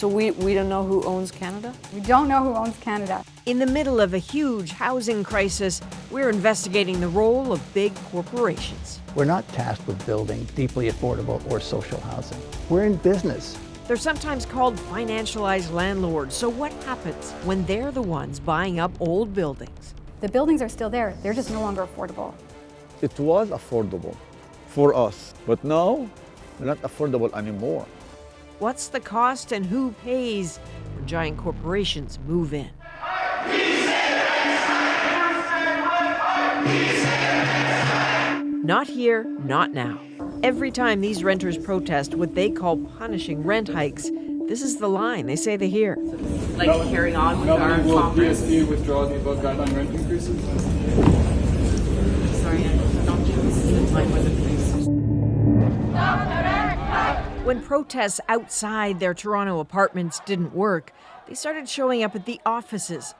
So we don't know who owns Canada? We don't know who owns Canada. In the middle of a huge housing crisis, we're investigating the role of big corporations. We're not tasked with building deeply affordable or social housing. We're in business. They're sometimes called financialized landlords. So what happens when they're the ones buying up old buildings? The buildings are still there. They're just no longer affordable. It was affordable for us, but now they're not affordable anymore. What's the cost and who pays when giant corporations move in? Not here, not now. Every time these renters protest what they call punishing rent hikes, this is the line they say they hear. Like carrying on with our will conference. DSP withdraw the above guideline rent increases? Sorry, I don't think this is in line with the police. When protests outside their Toronto apartments didn't work, they started showing up at the offices,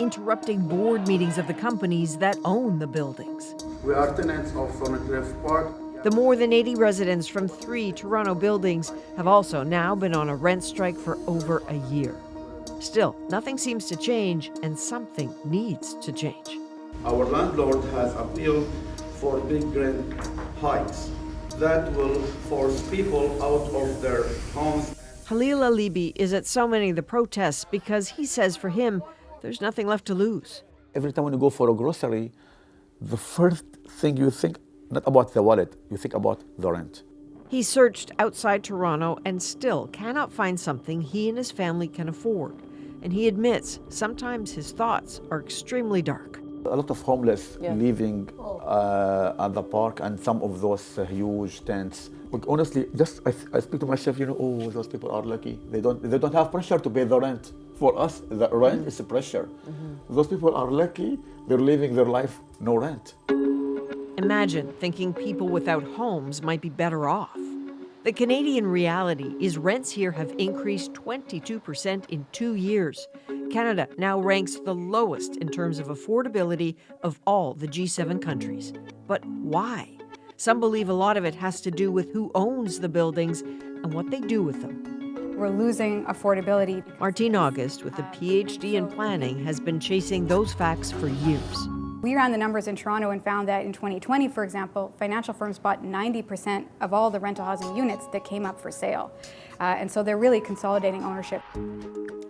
interrupting board meetings of the companies that own the buildings. We are tenants of Thorncliffe Park. The more than 80 residents from 3 Toronto buildings have also now been on a rent strike for over a year. Still, nothing seems to change, and something needs to change. Our landlord has appealed for big rent hikes that will force people out of their homes. Halil Alibi is at so many of the protests because he says for him, there's nothing left to lose. Every time when you go for a grocery, the first thing you think, not about the wallet, you think about the rent. He searched outside Toronto and still cannot find something he and his family can afford. And he admits sometimes his thoughts are extremely dark. A lot of homeless living at the park, and some of those huge tents. But honestly, just I speak to myself, oh, those people are lucky. They don't have pressure to pay the rent. For us, the rent is a pressure. Those people are lucky. They're living their life no rent. Imagine thinking people without homes might be better off. The Canadian reality is rents here have increased 22% in 2 years. Canada now ranks the lowest in terms of affordability of all the G7 countries. But why? Some believe a lot of it has to do with who owns the buildings and what they do with them. We're losing affordability. Martine August, with a PhD in planning, has been chasing those facts for years. We ran the numbers in Toronto and found that in 2020, for example, financial firms bought 90% of all the rental housing units that came up for sale. And so they're really consolidating ownership.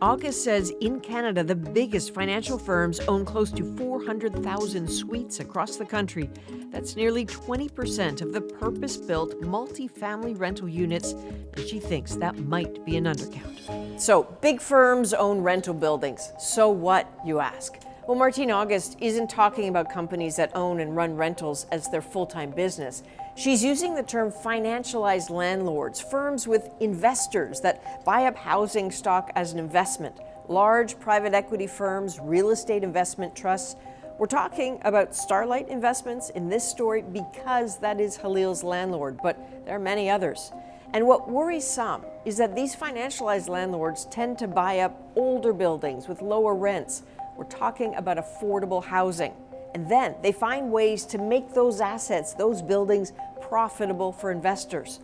August says in Canada, the biggest financial firms own close to 400,000 suites across the country. That's nearly 20% of the purpose-built multi-family rental units, and she thinks that might be an undercount. So big firms own rental buildings. So what, you ask? Well, Martine August isn't talking about companies that own and run rentals as their full-time business. She's using the term financialized landlords, firms with investors that buy up housing stock as an investment, large private equity firms, real estate investment trusts. We're talking about Starlight Investments in this story because that is Halil's landlord, but there are many others. And what worries some is that these financialized landlords tend to buy up older buildings with lower rents. We're talking about affordable housing. And then they find ways to make those assets, those buildings, profitable for investors.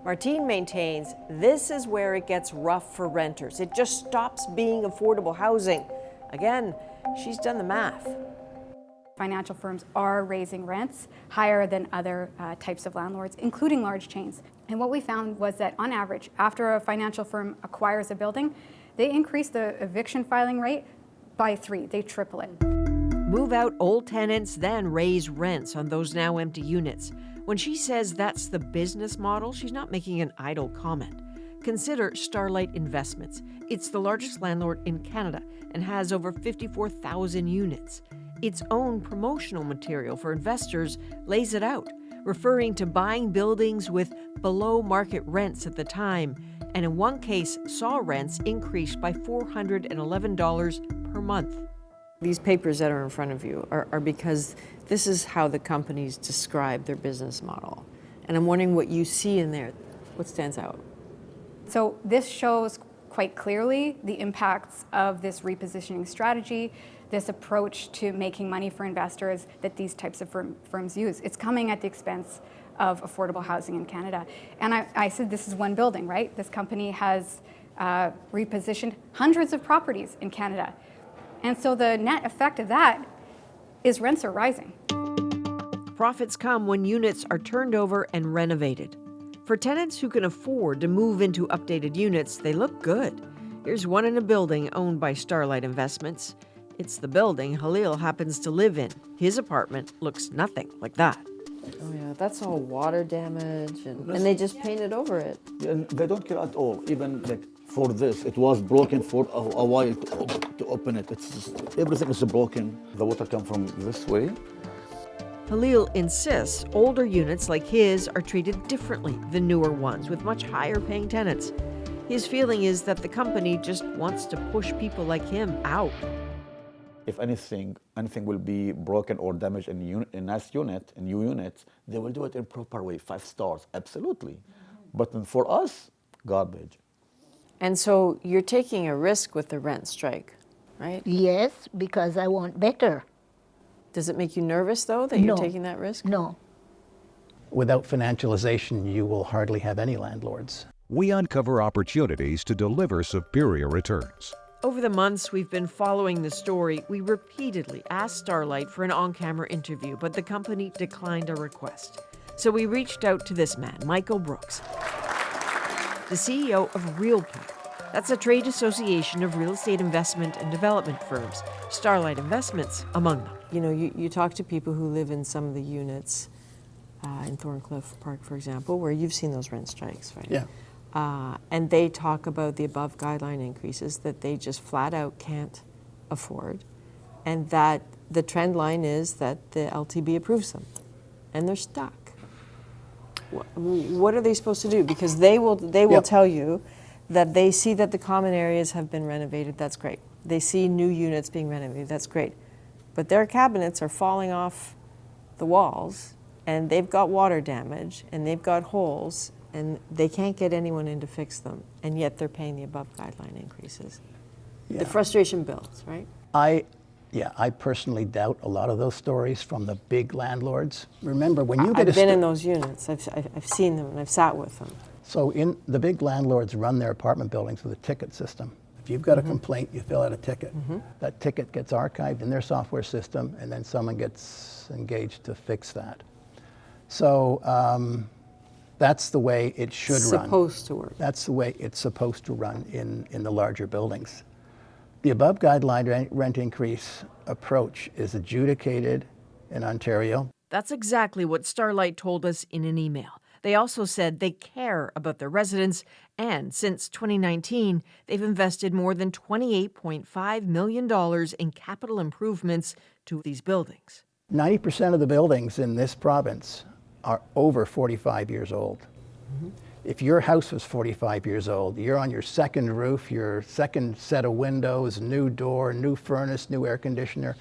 Martine maintains this is where it gets rough for renters. It just stops being affordable housing. Again, she's done the math. Financial firms are raising rents higher than other types of landlords, including large chains. And what we found was that on average, after a financial firm acquires a building, they increase the eviction filing rate by 3. They triple it. Move out old tenants, then raise rents on those now empty units. When she says that's the business model, she's not making an idle comment. Consider Starlight Investments. It's the largest landlord in Canada and has over 54,000 units. Its own promotional material for investors lays it out, referring to buying buildings with below market rents at the time, and in one case saw rents increase by $411 per month. These papers that are in front of you are because this is how the companies describe their business model. And I'm wondering what you see in there. What stands out? So this shows quite clearly the impacts of this repositioning strategy. this approach to making money for investors that these types of firms use. It's coming at the expense of affordable housing in Canada. And I said this is one building, right? This company has repositioned hundreds of properties in Canada. And so the net effect of that is rents are rising. Profits come when units are turned over and renovated. For tenants who can afford to move into updated units, they look good. Here's one in a building owned by Starlight Investments. It's the building Halil happens to live in. His apartment looks nothing like that. Oh yeah, that's all water damage, and they just painted over it. And they don't care at all. Even like for this, it was broken for a while to open it. It's just, everything is broken. The water comes from this way. Halil insists older units like his are treated differently than newer ones with much higher paying tenants. His feeling is that the company just wants to push people like him out. If anything will be broken or damaged in new units, they will do it in proper way, 5 stars, absolutely. But for us, garbage. And so you're taking a risk with the rent strike, right? Yes, because I want better. Does it make you nervous, though, that you're taking that risk? No. Without financialization, you will hardly have any landlords. We uncover opportunities to deliver superior returns. Over the months we've been following the story, we repeatedly asked Starlight for an on-camera interview, but the company declined our request. So we reached out to this man, Michael Brooks, the CEO of RealPAC. That's a trade association of real estate investment and development firms, Starlight Investments among them. You know, you talk to people who live in some of the units in Thorncliffe Park, for example, where you've seen those rent strikes, right? Yeah. And they talk about the above guideline increases that they just flat out can't afford, and that the trend line is that the LTB approves them, and they're stuck. What are they supposed to do? Because they will tell you that they see that the common areas have been renovated. That's great. They see new units being renovated. That's great. But their cabinets are falling off the walls, and they've got water damage, and they've got holes, and they can't get anyone in to fix them, and yet they're paying the above guideline increases. Yeah. The frustration builds, right? I personally doubt a lot of those stories from the big landlords. Remember, when you I've been in those units. I've seen them, and I've sat with them. So in the big landlords run their apartment buildings with a ticket system. If you've got a complaint, you fill out a ticket. That ticket gets archived in their software system, and then someone gets engaged to fix that. So that's the way it should run. Supposed to work. That's the way it's supposed to run in the larger buildings. The above guideline rent increase approach is adjudicated in Ontario. That's exactly what Starlight told us in an email. They also said they care about their residents, and since 2019, they've invested more than $28.5 million in capital improvements to these buildings. 90% of the buildings in this province are over 45 years old. If your house was 45 years old, you're on your second roof, your second set of windows, new door, new furnace, new air conditioner.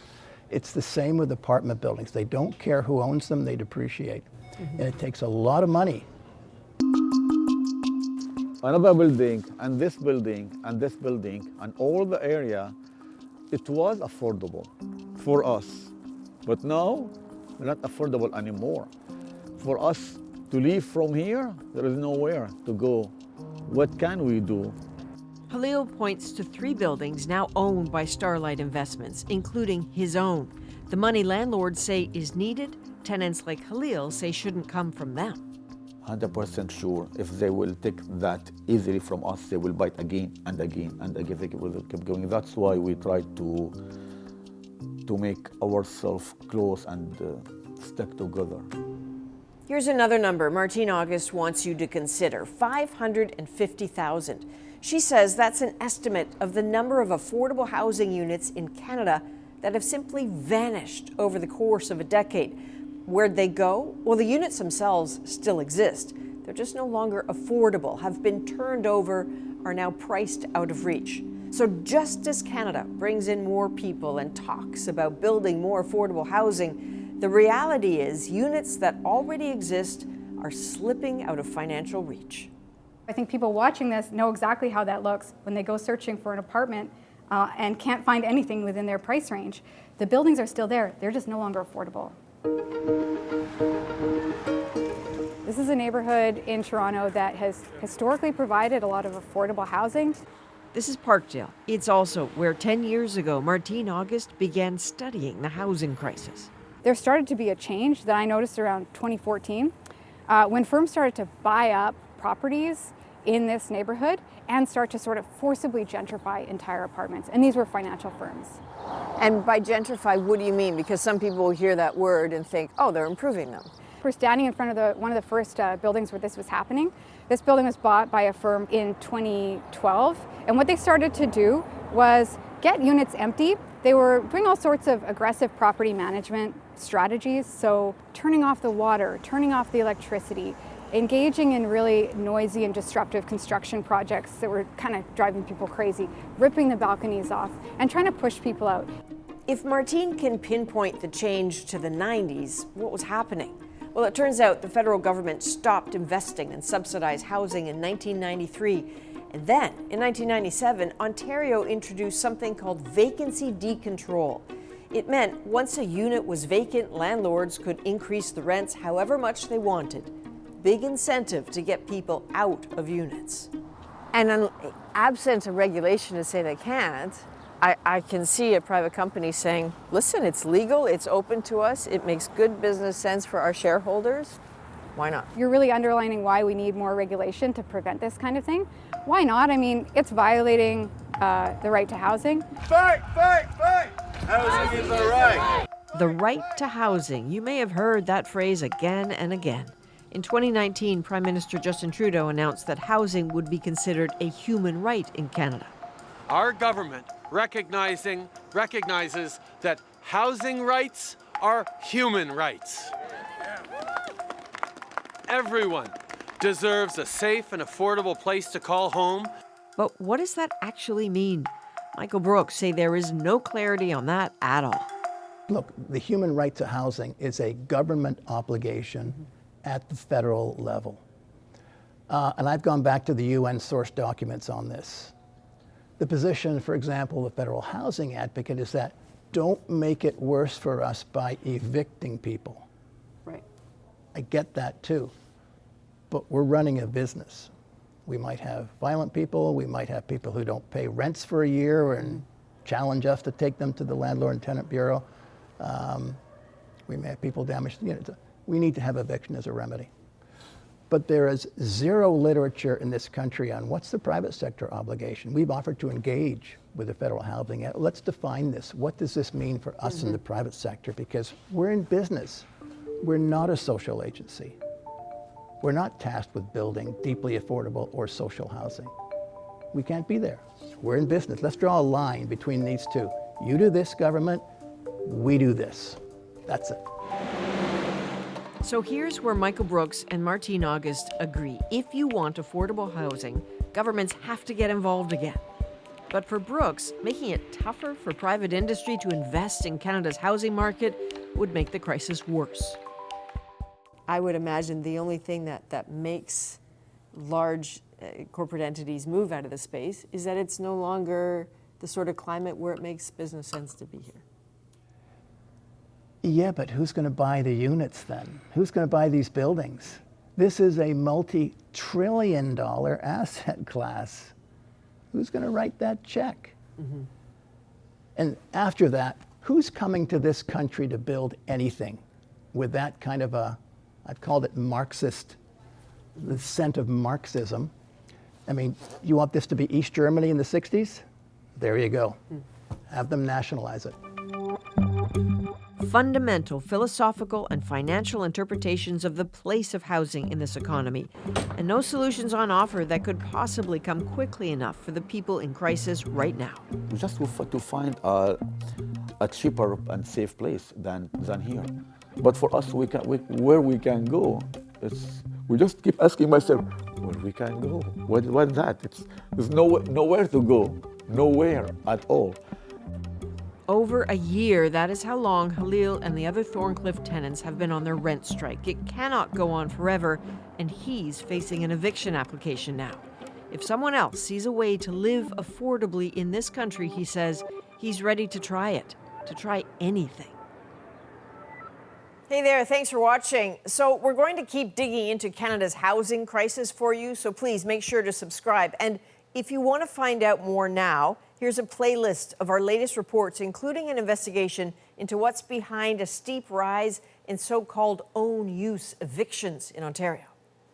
It's the same with apartment buildings. They don't care who owns them, they depreciate. And it takes a lot of money. Another building, and this building, and this building, and all the area, it was affordable for us. But now, not affordable anymore. For us to leave from here, there is nowhere to go. What can we do? Halil points to 3 buildings now owned by Starlight Investments, including his own. The money landlords say is needed, tenants like Halil say shouldn't come from them. 100% sure if they will take that easily from us, they will bite again and again and again. They will keep going. That's why we try to make ourselves close and stick together. Here's another number Martine August wants you to consider, 550,000. She says that's an estimate of the number of affordable housing units in Canada that have simply vanished over the course of a decade. Where'd they go? Well, the units themselves still exist. They're just no longer affordable, have been turned over, are now priced out of reach. So just as Canada brings in more people and talks about building more affordable housing, the reality is units that already exist are slipping out of financial reach. I think people watching this know exactly how that looks when they go searching for an apartment and can't find anything within their price range. The buildings are still there, they're just no longer affordable. This is a neighborhood in Toronto that has historically provided a lot of affordable housing. This is Parkdale. It's also where 10 years ago, Martine August began studying the housing crisis. There started to be a change that I noticed around 2014 when firms started to buy up properties in this neighborhood and start to sort of forcibly gentrify entire apartments. And these were financial firms. And by gentrify, what do you mean? Because some people will hear that word and think, oh, they're improving them. We're standing in front of one of the first buildings where this was happening. This building was bought by a firm in 2012. And what they started to do was get units empty. They were doing all sorts of aggressive property management strategies. So turning off the water, turning off the electricity, engaging in really noisy and disruptive construction projects that were kind of driving people crazy, ripping the balconies off, and trying to push people out. If Martine can pinpoint the change to the 90s, what was happening? Well, it turns out the federal government stopped investing in subsidized housing in 1993. And then, in 1997, Ontario introduced something called vacancy decontrol. It meant once a unit was vacant, landlords could increase the rents however much they wanted. Big incentive to get people out of units. And in absence of regulation to say they can't, I can see a private company saying, listen, it's legal, it's open to us, it makes good business sense for our shareholders. Why not? You're really underlining why we need more regulation to prevent this kind of thing. Why not? I mean, it's violating the right to housing. Fight! Housing is the right. The right to housing. You may have heard that phrase again and again. In 2019, Prime Minister Justin Trudeau announced that housing would be considered a human right in Canada. Our government recognizes that housing rights are human rights. Everyone deserves a safe and affordable place to call home. But what does that actually mean? Michael Brooks say there is no clarity on that at all. Look, the human right to housing is a government obligation at the federal level. And I've gone back to the UN source documents on this. The position, for example, the federal housing advocate is that don't make it worse for us by evicting people. Right. I get that too. But we're running a business. We might have violent people, we might have people who don't pay rents for a year and challenge us to take them to the Landlord and Tenant Bureau. We may have people damage the units. We need to have eviction as a remedy. But there is zero literature in this country on what's the private sector obligation. We've offered to engage with the federal housing. Let's define this. What does this mean for us in the private sector? Because we're in business. We're not a social agency. We're not tasked with building deeply affordable or social housing. We can't be there. We're in business. Let's draw a line between these two. You do this, government, we do this. That's it. So here's where Michael Brooks and Martine August agree. If you want affordable housing, governments have to get involved again. But for Brooks, making it tougher for private industry to invest in Canada's housing market would make the crisis worse. I would imagine the only thing that makes large corporate entities move out of the space is that it's no longer the sort of climate where it makes business sense to be here. Yeah, but who's going to buy the units then? Who's going to buy these buildings? This is a multi-trillion-dollar asset class. Who's going to write that check? Mm-hmm. And after that, who's coming to this country to build anything with that kind of a, I've called it Marxist, the scent of Marxism. I mean, you want this to be East Germany in the 60s? There you go. Have them nationalize it. Fundamental philosophical and financial interpretations of the place of housing in this economy, and no solutions on offer that could possibly come quickly enough for the people in crisis right now. Just to find a cheaper and safe place than here. But for us, where we can go, we just keep asking myself, where we can go? What's that? There's nowhere to go, nowhere at all. Over a year, that is how long Halil and the other Thorncliffe tenants have been on their rent strike. It cannot go on forever, and he's facing an eviction application now. If someone else sees a way to live affordably in this country, he says, he's ready to try it, to try anything. Hey there, thanks for watching. So we're going to keep digging into Canada's housing crisis for you, so please make sure to subscribe. And if you want to find out more now, here's a playlist of our latest reports, including an investigation into what's behind a steep rise in so-called own-use evictions in Ontario.